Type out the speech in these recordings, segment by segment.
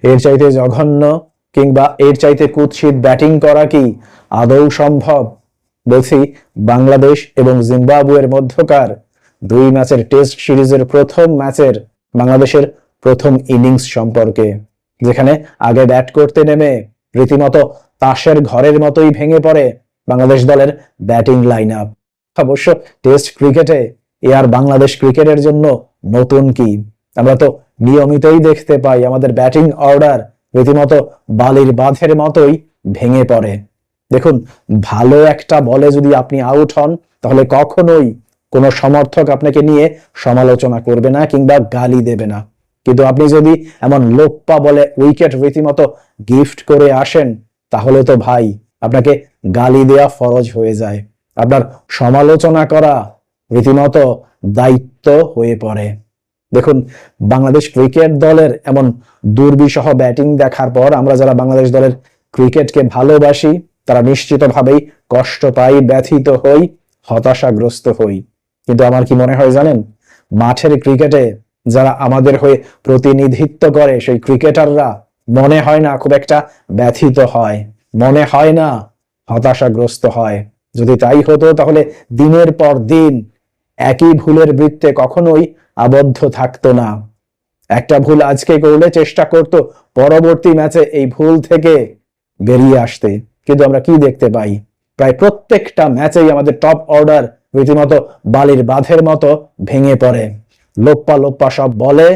এর চাইতে জঘন্য কিংবা এর চাইতে কুৎসিত ব্যাটিং করা কি আদৌ সম্ভব? বলছি বাংলাদেশ এবং জিম্বাবুয়ের মধ্যকার 2 ম্যাচের টেস্ট সিরিজের প্রথম ম্যাচের বাংলাদেশের প্রথম ইনিংস সম্পর্কে, যেখানে আগে ব্যাট করতে নেমে রীতিমতো তাসের ঘরের মতোই ভেঙে পড়ে বাংলাদেশ দলের ব্যাটিং লাইন আপ। অবশ্য টেস্ট ক্রিকেটে এ আর বাংলাদেশ ক্রিকেটের জন্য নতুন কি? আমরা তো নিয়মিতই দেখতে পাই আমাদের ব্যাটিং অর্ডার রীতিমতো বালির বাঁধের মতোই ভেঙে পড়ে। দেখুন, ভালো একটা বলে যদি আপনি আউট হন, তাহলে কখনোই কোনো সমর্থক আপনাকে নিয়ে সমালোচনা করবে না কিংবা গালি দেবে না। কিন্তু আপনি যদি এমন লোপ্পা বলে উইকেট রীতিমতো গিফট করে আসেন, তাহলে তো ভাই আপনাকে গালি দেয়া ফরজ হয়ে যায়, আপনার সমালোচনা করা রীতিমতো দায়িত্ব হয়ে পড়ে। দেখুন, বাংলাদেশ ক্রিকেট দলের এমন দুর্বিষহ ব্যাটিং দেখার পর আমরা যারা বাংলাদেশ দলের ক্রিকেটকে ভালোবাসি তারা নিশ্চিতভাবেই কষ্ট পাই, ব্যথিত হই, হতাশাগ্রস্ত হই। কিন্তু আমার কি মনে হয় জানেন, মাঠের ক্রিকেটে যারা আমাদের হয়ে প্রতিনিধিত্ব করে সেই ক্রিকেটাররা মনে হয় না খুব একটা ব্যথিত হয়, মনে হয় না হতাশাগ্রস্ত হয়। যদি তাই হতো তাহলে দিনের পর দিন একই ভুলের বৃত্তে কখনোই আবদ্ধ থাকতো না। একটা ভুল আজকে করলে চেষ্টা করতো পরবর্তী ম্যাচে এই ভুল থেকে বেরিয়ে আসতে। কিন্তু আমরা কি দেখতে পাই, প্রায় প্রত্যেকটা ম্যাচেই আমাদের টপ অর্ডার রীতিমতো বালির বাঁধের মতো ভেঙে পড়ে। লোপ্পা লোপ্পা সব বলে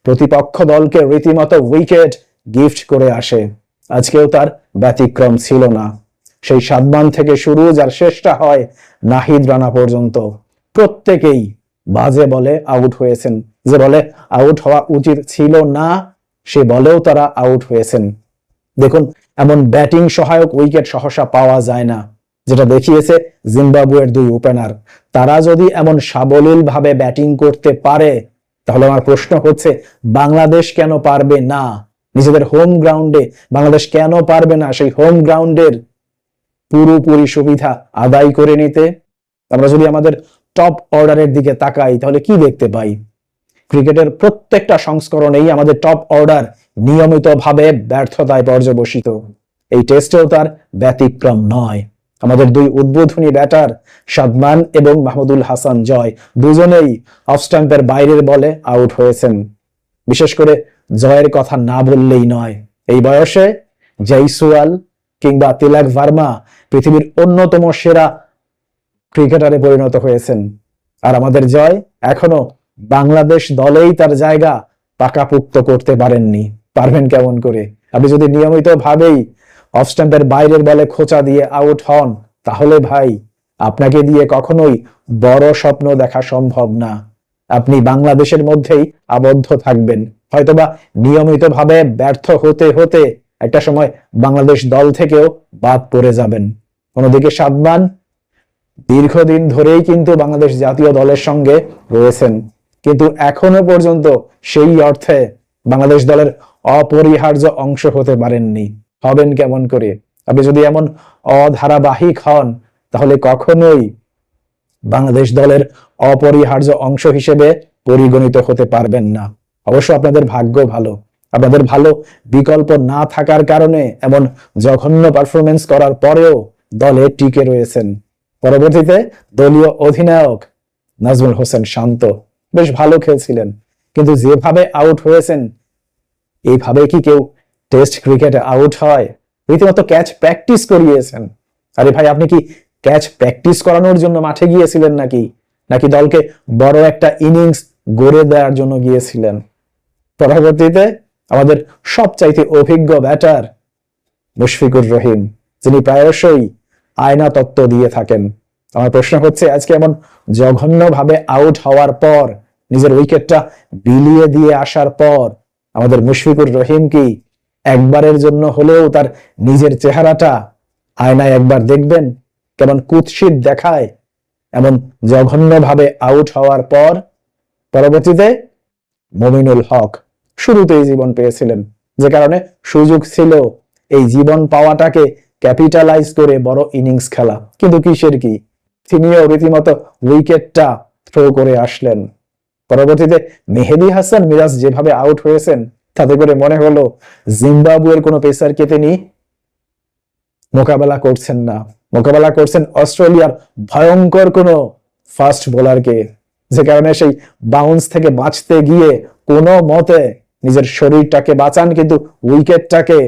প্রতিপক্ষ দলকে রীতিমতো উইকেট গিফট করে আসে। আজকেও তার ব্যতিক্রম ছিল না। সেই সাদমান থেকে শুরু, যার শেষটা হয় নাহিদ রানা পর্যন্ত, প্রত্যেকেই বাজে বলে আউট হয়েছেন। যে বলে আউট হওয়া উচিত ছিল না, সে বলেও তারা আউট হয়েছেন। দেখুন, এমন ব্যাটিং সহায়ক উইকেট সহসা পাওয়া যায় না, যেটা দেখিয়েছে জিম্বাবুয়ের 2 ওপেনার। তারা যদি এমন সাবলীল ভাবে ব্যাটিং করতে পারে, তাহলে আমার প্রশ্ন হচ্ছে বাংলাদেশ কেন পারবে না? নিজেদের হোম গ্রাউন্ডে বাংলাদেশ কেন পারবে না সেই হোম গ্রাউন্ডের পুরোপুরি সুবিধা আদায় করে নিতে? আমরা যদি আমাদের টপ অর্ডারের দিকে তাকাই, তাহলে কি দেখতে পাই? ক্রিকেটের প্রত্যেকটা সংস্করণেই আমাদের টপ অর্ডার নিয়মিতভাবে ব্যর্থতায় পর্যবসিত। এই টেস্টেও তার ব্যতিক্রম নয়। আমাদের 2 উদ্বোধনী ব্যাটার সাদমান এবং মাহমুদুল হাসান জয় দুজনেই অফ স্ট্যাম্পের বাইরের বলে আউট হয়েছেন। বিশেষ করে জয়ের কথা না বললেই নয়, এই বয়সে জয়সওয়াল কিংবা তিলক ভার্মা পৃথিবীর অন্যতম সেরা ক্রিকেটারে পরিণত হয়েছেন, আর আমাদের জয় এখনো বাংলাদেশ দলেই তার জায়গা পাকাপোক্ত করতে পারেননি। পারবেন কেমন করে? আপনি যদি নিয়মিত ভাবেই অফ স্ট্যাম্পের বাইরের বলে খোঁচা দিয়ে আউট হন, তাহলে ভাই আপনাকে দিয়ে কখনোই বড় স্বপ্ন দেখা সম্ভব না। আপনি বাংলাদেশের মধ্যেই আবদ্ধ থাকবেন, হয়তোবা নিয়মিত ভাবে ব্যর্থ হতে হতে একটা সময় বাংলাদেশ দল থেকেও বাদ পড়ে যাবেন। অন্যদিকে সাদমান দীর্ঘদিন ধরেই কিন্তু বাংলাদেশ জাতীয় দলের সঙ্গে রয়েছেন, কিন্তু এখনো পর্যন্ত সেই অর্থে বাংলাদেশ দলের অপরিহার্য অংশ হতে পারেননি। হবেন কেমন করে? আপনি যদি এমন অধারাবাহিক হন, তাহলে কখনোই বাংলাদেশ দলের অপরিহার্য অংশ হিসেবে পরিগণিত হতে পারবেন না। অবশ্য আপনাদের ভাগ্য ভালো, আপনাদের ভালো বিকল্প না থাকার কারণে এমন জঘন্য পারফরমেন্স করার পরেও দলে টিকে রয়েছেন। পরবর্তীতে দলীয় অধিনায়ক নাজমুল হোসেন শান্ত বেশ ভালো খেলছিলেন, কিন্তু যেভাবে আউট হয়েছেন, এইভাবে কি কেউ টেস্ট ক্রিকেটে আউট হয়? রীতিমতো ক্যাচ প্র্যাকটিস করিয়েছেন। আরে ভাই, আপনি কি ক্যাচ প্র্যাকটিস করানোর জন্য মাঠে গিয়েছিলেন নাকি দলকে বড় একটা ইনিংস গড়ে দেওয়ার জন্য গিয়েছিলেন? পরবর্তীতে আমাদের সবচাইতে অভিজ্ঞ ব্যাটার মুশফিকুর রহিম, যিনি প্রায়শই আয়না তত্ত্ব দিয়ে থাকেন। আমার প্রশ্ন হচ্ছে, আজকে এমন জঘন্যভাবে আউট হওয়ার পর, নিজের উইকেটটা বিলিয়ে দিয়ে আসার পর আমাদের মুশফিকুর রহিম কি একবারের জন্য হলেও তার নিজের চেহারাটা আয়নায় একবার দেখবেন? কেমন কুৎসিত দেখায় এমন জঘন্যভাবে আউট হওয়ার পর। পরবর্তীতে মমিনুল হক শুরুতেই জীবন পেয়েছিলেন, যে কারণে সুযোগ ছিল এই জীবন পাওয়াটাকে ক্যাপিটালাইজ করে বড় ইনিংস খেলা। কিন্তু কিসের কি, তিনিও রীতিমতো উইকেটটা থ্রো করে আসলেন। পরবর্তীতে মেহেদী হাসান মিরাজ যেভাবে আউট হয়েছেন, তাতে করে মনে হলো জিম্বাবুয়ের কোনো পেসারকে তিনি মোকাবেলা করছেন না, মোকাবেলা করছেন অস্ট্রেলিয়ার ভয়ঙ্কর কোনো ফাস্ট বোলারকে, যে কারণে সেই বাউন্স থেকে বাঁচতে গিয়ে কোনো মতে নিজের শরীরটাকে বাঁচান, কিন্তু উইকেটটাকে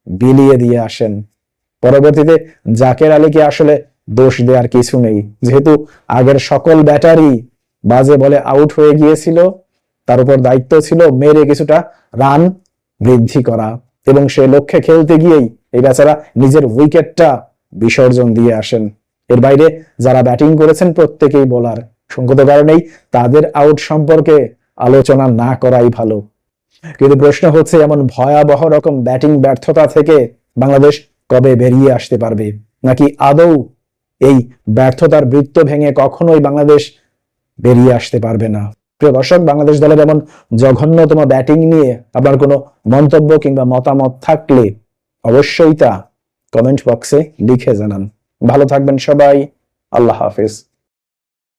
বিলিয়ে দিয়ে আসেন। পরবর্তীতে জাকের আলীকে আসলে দোষ দেওয়ার কিছু নেই, যেহেতু আগের সকল ব্যাটারই বাজে বলে আউট হয়ে গিয়েছিল, তার উপর দায়িত্ব ছিল মেরে কিছুটা রান বৃদ্ধি করা, এবং সে লক্ষ্যে খেলতে গিয়েই এই বেচারা নিজের উইকেটটা বিসর্জন দিয়ে আসেন। এর বাইরে যারা ব্যাটিং করেছেন প্রত্যেকেই বোলার, সঙ্গত কারণেই তাদের আউট সম্পর্কে আলোচনা না করাই ভালো। কিন্তু প্রশ্ন হচ্ছে, এমন ভয়াবহ রকম ব্যাটিং ব্যর্থতা থেকে বাংলাদেশ কবে বেরিয়ে আসতে পারবে, নাকি আদৌ এই ব্যর্থতার বৃত্ত ভেঙে কখনোই বাংলাদেশ বেরিয়ে আসতে পারবে না? প্রিয় দর্শক, বাংলাদেশ দলের এমন জঘন্যতম ব্যাটিং নিয়ে আপনার কোনো মন্তব্য কিংবা মতামত থাকলে অবশ্যই তা কমেন্ট বক্সে লিখে জানান। ভালো থাকবেন সবাই, আল্লাহ হাফেজ।